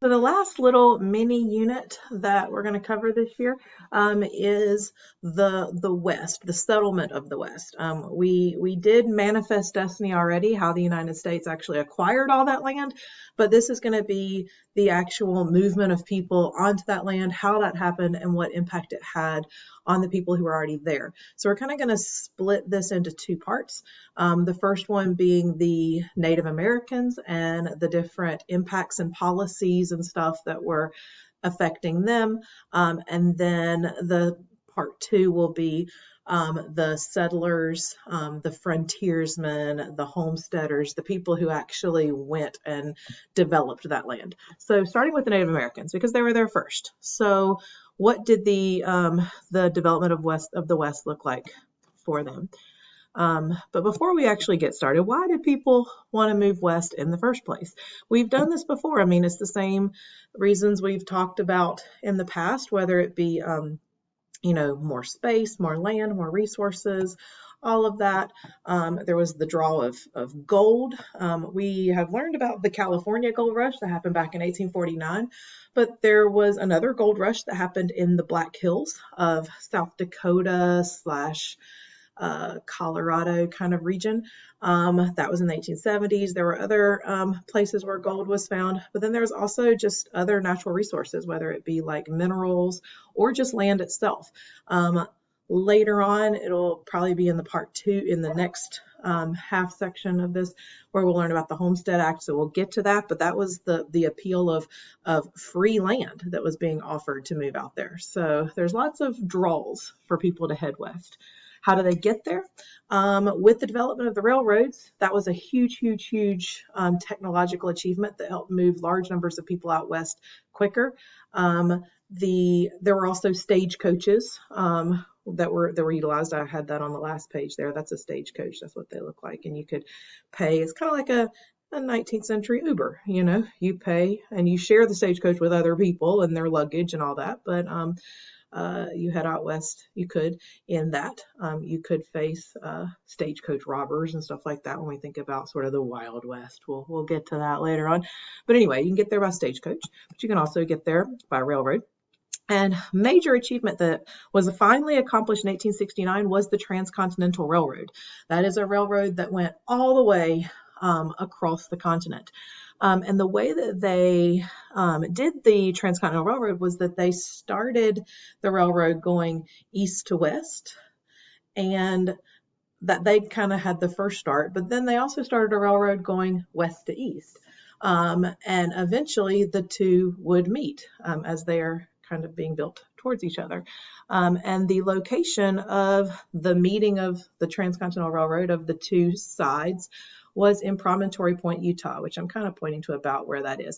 So the last little mini unit that we're going to cover this year is the West, the settlement of the West. We did manifest destiny already, how the United States actually acquired all that land, but this is going to be the actual movement of people onto that land, how that happened, and what impact it had on the people who were already there. So we're kind of going to split this into two parts. The first one being the Native Americans and the different impacts and policies and stuff that were affecting them. And then the part two will be the settlers, the frontiersmen, the homesteaders, the people who actually went and developed that land. So starting with the Native Americans, because they were there first. So what did the development of the West look like for them? But before we actually get started, why did people want to move west in the first place? We've done this before. I mean, it's the same reasons we've talked about in the past, whether it be, more space, more land, more resources, all of that. There was the draw of gold. We have learned about the California gold rush that happened back in 1849, but there was another gold rush that happened in the Black Hills of South Dakota slash Colorado kind of region. That was in the 1870s. There were other places where gold was found, but then there's also just other natural resources, whether it be like minerals or just land itself. Later on, it'll probably be in the part two, in the next half section of this, where we'll learn about the Homestead Act. So we'll get to that, but that was the appeal of free land that was being offered to move out there. So there's lots of draws for people to head west. How do they get there? With the development of the railroads, that was a huge technological achievement that helped move large numbers of people out west quicker. There were also stagecoaches that were utilized. I had that on the last page there. That's a stagecoach. That's what they look like. And you could pay. It's kind of like a 19th century Uber. You pay and you share the stagecoach with other people and their luggage and all that. But you head out west, you could in that. You could face stagecoach robbers and stuff like that when we think about sort of the Wild West. We'll get to that later on. But anyway, you can get there by stagecoach, but you can also get there by railroad. And major achievement that was finally accomplished in 1869 was the Transcontinental Railroad. That is a railroad that went all the way across the continent. And the way that they did the Transcontinental Railroad was that they started the railroad going east to west, and that they kind of had the first start, but then they also started a railroad going west to east. And eventually the two would meet as they are kind of being built towards each other. And the location of the meeting of the Transcontinental Railroad of the two sides was in Promontory Point, Utah, which I'm kind of pointing to about where that is.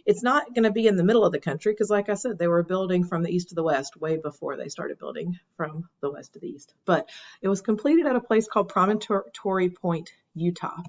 It's not going to be in the middle of the country because, like I said, they were building from the east to the west way before they started building from the west to the east. But it was completed at a place called Promontory Point, Utah.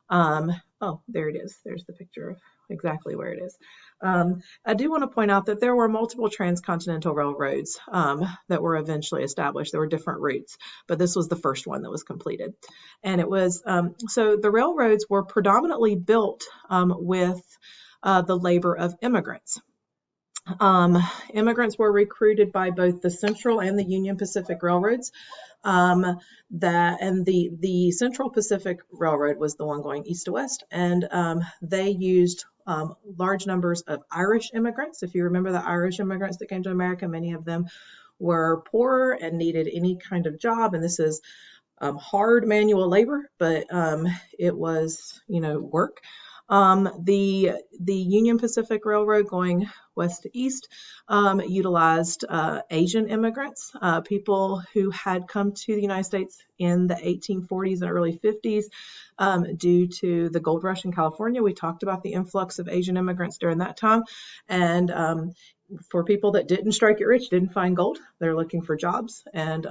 There it is. There's the picture of exactly where it is. I do want to point out that there were multiple transcontinental railroads that were eventually established. There were different routes, but this was the first one that was completed. And it was, so the railroads were predominantly built with the labor of immigrants. Immigrants were recruited by both the Central and the Union Pacific Railroads. The Central Pacific Railroad was the one going east to west, and they used large numbers of Irish immigrants. If you remember the Irish immigrants that came to America, many of them were poor and needed any kind of job, and this is hard manual labor, but it was, work. The Union Pacific Railroad going west to east utilized Asian immigrants, people who had come to the United States in the 1840s and early 50s due to the gold rush in California. We talked about the influx of Asian immigrants during that time. And for people that didn't strike it rich, didn't find gold, they're looking for jobs. And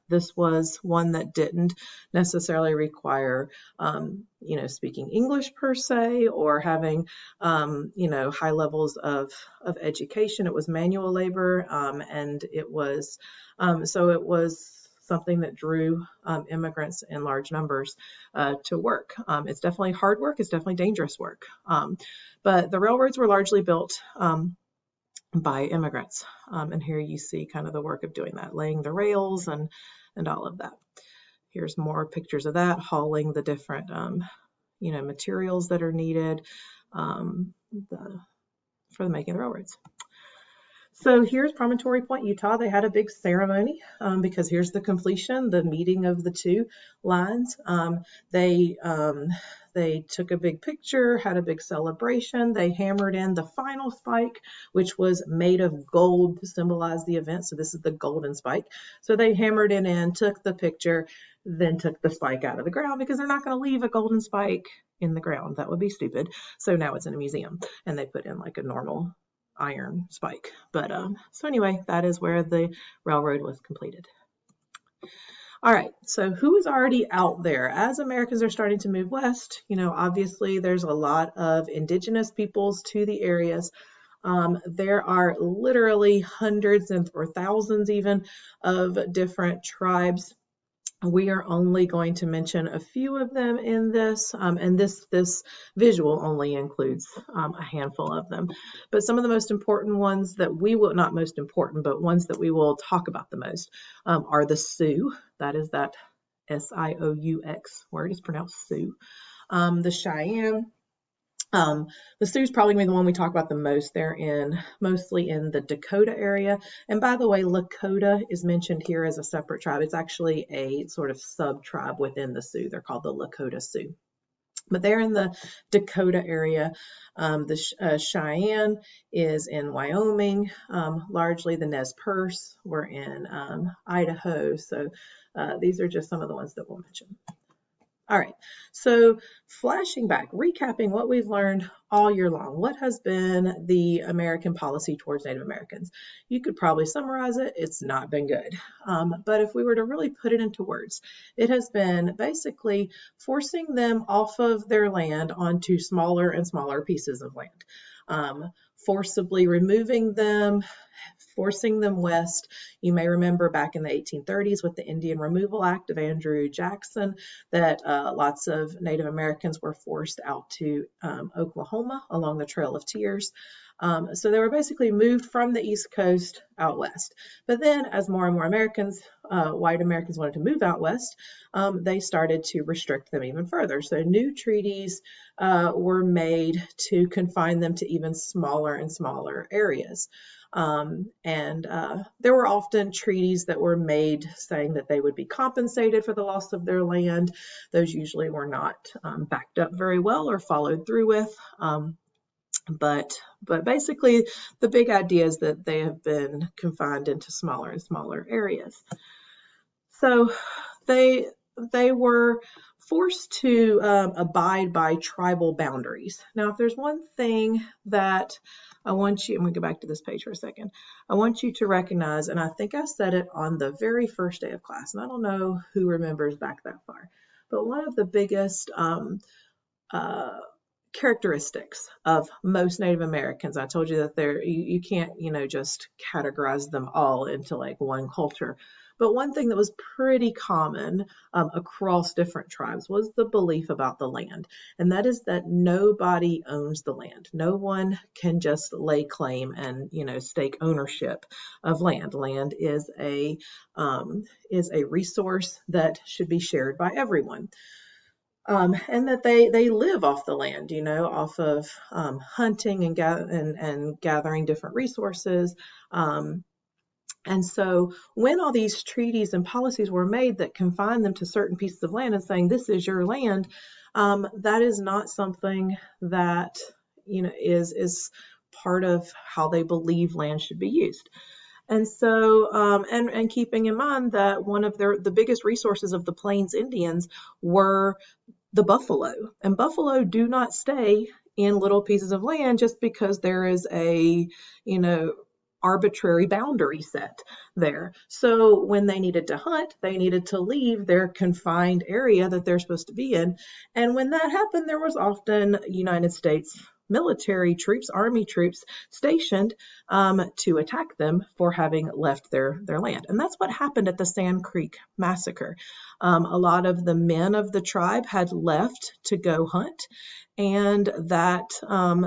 this was one that didn't necessarily require, speaking English per se, or having, high levels of education. It was manual labor, and it was, so it was something that drew immigrants in large numbers to work. It's definitely hard work. It's definitely dangerous work. But the railroads were largely built by immigrants. And here you see kind of the work of doing that, laying the rails and all of that. Here's more pictures of that, hauling the different materials that are needed for the making of the railroads. So here's Promontory Point, Utah. They had a big ceremony because here's the completion, the meeting of the two lines. They took a big picture, had a big celebration. They hammered in the final spike, which was made of gold to symbolize the event. So this is the golden spike. So they hammered it in, took the picture, then took the spike out of the ground because they're not going to leave a golden spike in the ground. That would be stupid. So now it's in a museum, and they put in like a normal iron spike. But so anyway, that is where the railroad was completed. All right, so who is already out there? As Americans are starting to move west, obviously there's a lot of indigenous peoples to the areas. There are literally hundreds or thousands even of different tribes. We are only going to mention a few of them in this, and this visual only includes a handful of them. But some of the most important ones that we will, not most important, but ones that we will talk about the most are the Sioux. That is that S-I-O-U-X word is pronounced Sioux. The Cheyenne. The Sioux is probably going to be the one we talk about the most. They're mostly in the Dakota area. And by the way, Lakota is mentioned here as a separate tribe. It's actually a sort of sub-tribe within the Sioux. They're called the Lakota Sioux. But they're in the Dakota area. The Cheyenne is in Wyoming. Largely the Nez Perce were in Idaho. So these are just some of the ones that we'll mention. All right, so flashing back, recapping what we've learned all year long. What has been the American policy towards Native Americans? You could probably summarize it. It's not been good. But if we were to really put it into words, it has been basically forcing them off of their land onto smaller and smaller pieces of land. Forcibly removing them, forcing them west. You may remember back in the 1830s with the Indian Removal Act of Andrew Jackson that lots of Native Americans were forced out to Oklahoma along the Trail of Tears. So they were basically moved from the East Coast out west. But then as more and more Americans, white Americans wanted to move out west, they started to restrict them even further. So new treaties were made to confine them to even smaller and smaller areas. There were often treaties that were made saying that they would be compensated for the loss of their land. Those usually were not backed up very well or followed through with. But basically, the big idea is that they have been confined into smaller and smaller areas. So they were forced to abide by tribal boundaries. Now, if there's one thing that I want you, I'm going to go back to this page for a second. I want you to recognize, and I think I said it on the very first day of class, and I don't know who remembers back that far, but one of the biggest characteristics of most Native Americans, I told you that you can't, just categorize them all into like one culture. But one thing that was pretty common across different tribes was the belief about the land. And that is that nobody owns the land. No one can just lay claim and, stake ownership of land. Land is a resource that should be shared by everyone. And that they live off the land, off of hunting and gathering different resources. And so when all these treaties and policies were made that confined them to certain pieces of land and saying, this is your land, that is not something that, is part of how they believe land should be used. And so, and keeping in mind that one of the biggest resources of the Plains Indians were the buffalo. And buffalo do not stay in little pieces of land just because there is a, arbitrary boundary set there. So when they needed to hunt, they needed to leave their confined area that they're supposed to be in. And when that happened, there was often United States military troops, army troops, stationed to attack them for having left their land. And that's what happened at the Sand Creek Massacre. A lot of the men of the tribe had left to go hunt, and that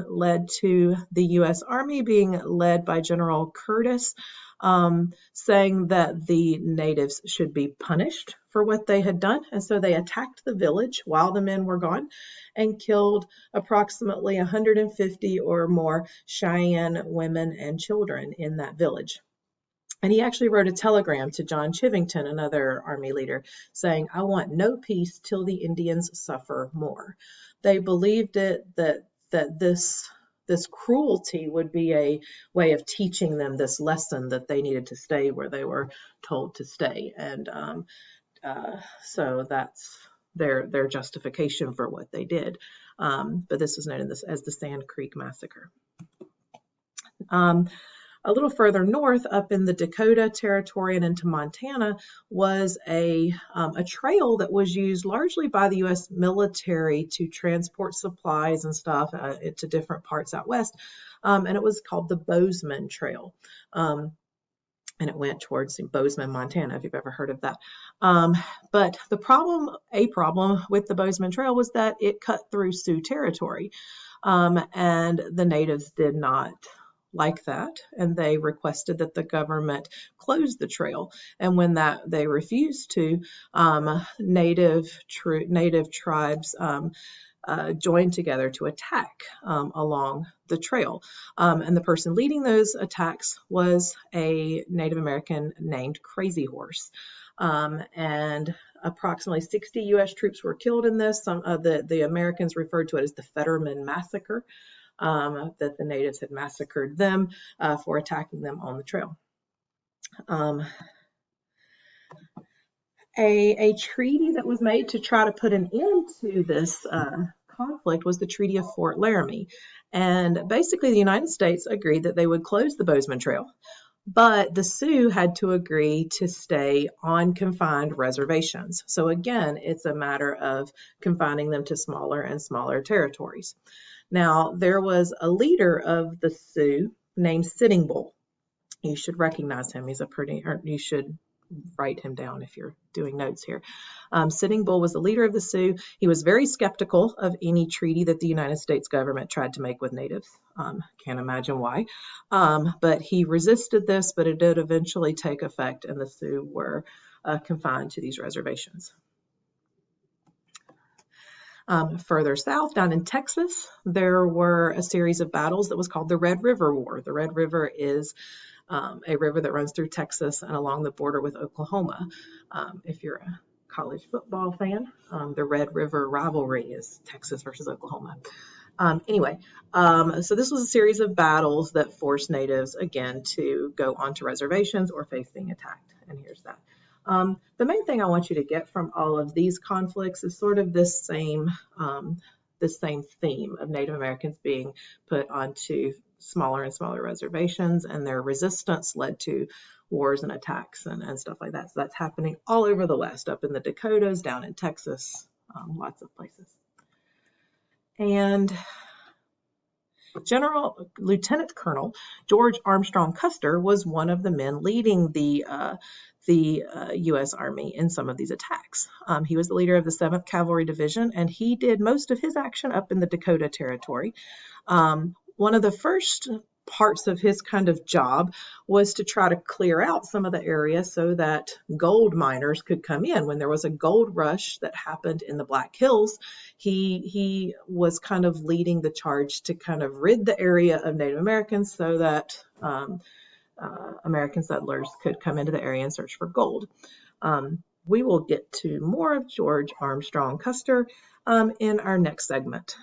led to the U.S. Army being led by General Curtis, saying that the natives should be punished for what they had done. And so they attacked the village while the men were gone and killed approximately 150 or more Cheyenne women and children in that village. And he actually wrote a telegram to John Chivington, another Army leader, saying, "I want no peace till the Indians suffer more." They believed that this cruelty would be a way of teaching them this lesson that they needed to stay where they were told to stay. And so that's their justification for what they did. But this was known as the Sand Creek Massacre. A little further north, up in the Dakota Territory and into Montana, was a trail that was used largely by the U.S. military to transport supplies and stuff to different parts out west, and it was called the Bozeman Trail. And it went towards Bozeman, Montana, if you've ever heard of that. But a problem with the Bozeman Trail was that it cut through Sioux territory, and the natives did not like that, and they requested that the government close the trail. And when they refused to, native tribes joined together to attack along the trail. And the person leading those attacks was a Native American named Crazy Horse. And approximately 60 U.S. troops were killed in this. The Americans referred to it as the Fetterman Massacre. That the natives had massacred them for attacking them on the trail. A treaty that was made to try to put an end to this conflict was the Treaty of Fort Laramie. And basically the United States agreed that they would close the Bozeman Trail, but the Sioux had to agree to stay on confined reservations. So again, it's a matter of confining them to smaller and smaller territories. Now, there was a leader of the Sioux named Sitting Bull. You should recognize him. You should write him down if you're doing notes here. Sitting Bull was the leader of the Sioux. He was very skeptical of any treaty that the United States government tried to make with natives. Can't imagine why. But he resisted this, but it did eventually take effect, and the Sioux were confined to these reservations. Further south, down in Texas, there were a series of battles that was called the Red River War. The Red River is a river that runs through Texas and along the border with Oklahoma. If you're a college football fan, the Red River rivalry is Texas versus Oklahoma. So this was a series of battles that forced natives, again, to go onto reservations or face being attacked. And here's that. The main thing I want you to get from all of these conflicts is sort of this same theme of Native Americans being put onto smaller and smaller reservations, and their resistance led to wars and attacks and stuff like that. So that's happening all over the West, up in the Dakotas, down in Texas, lots of places. And Lieutenant Colonel George Armstrong Custer was one of the men leading the U.S. Army in some of these attacks. He was the leader of the 7th Cavalry Division, and he did most of his action up in the Dakota Territory. One of the first parts of his kind of job was to try to clear out some of the area so that gold miners could come in. When there was a gold rush that happened in the Black Hills, he was kind of leading the charge to kind of rid the area of Native Americans so that American settlers could come into the area and search for gold. We will get to more of George Armstrong Custer in our next segment.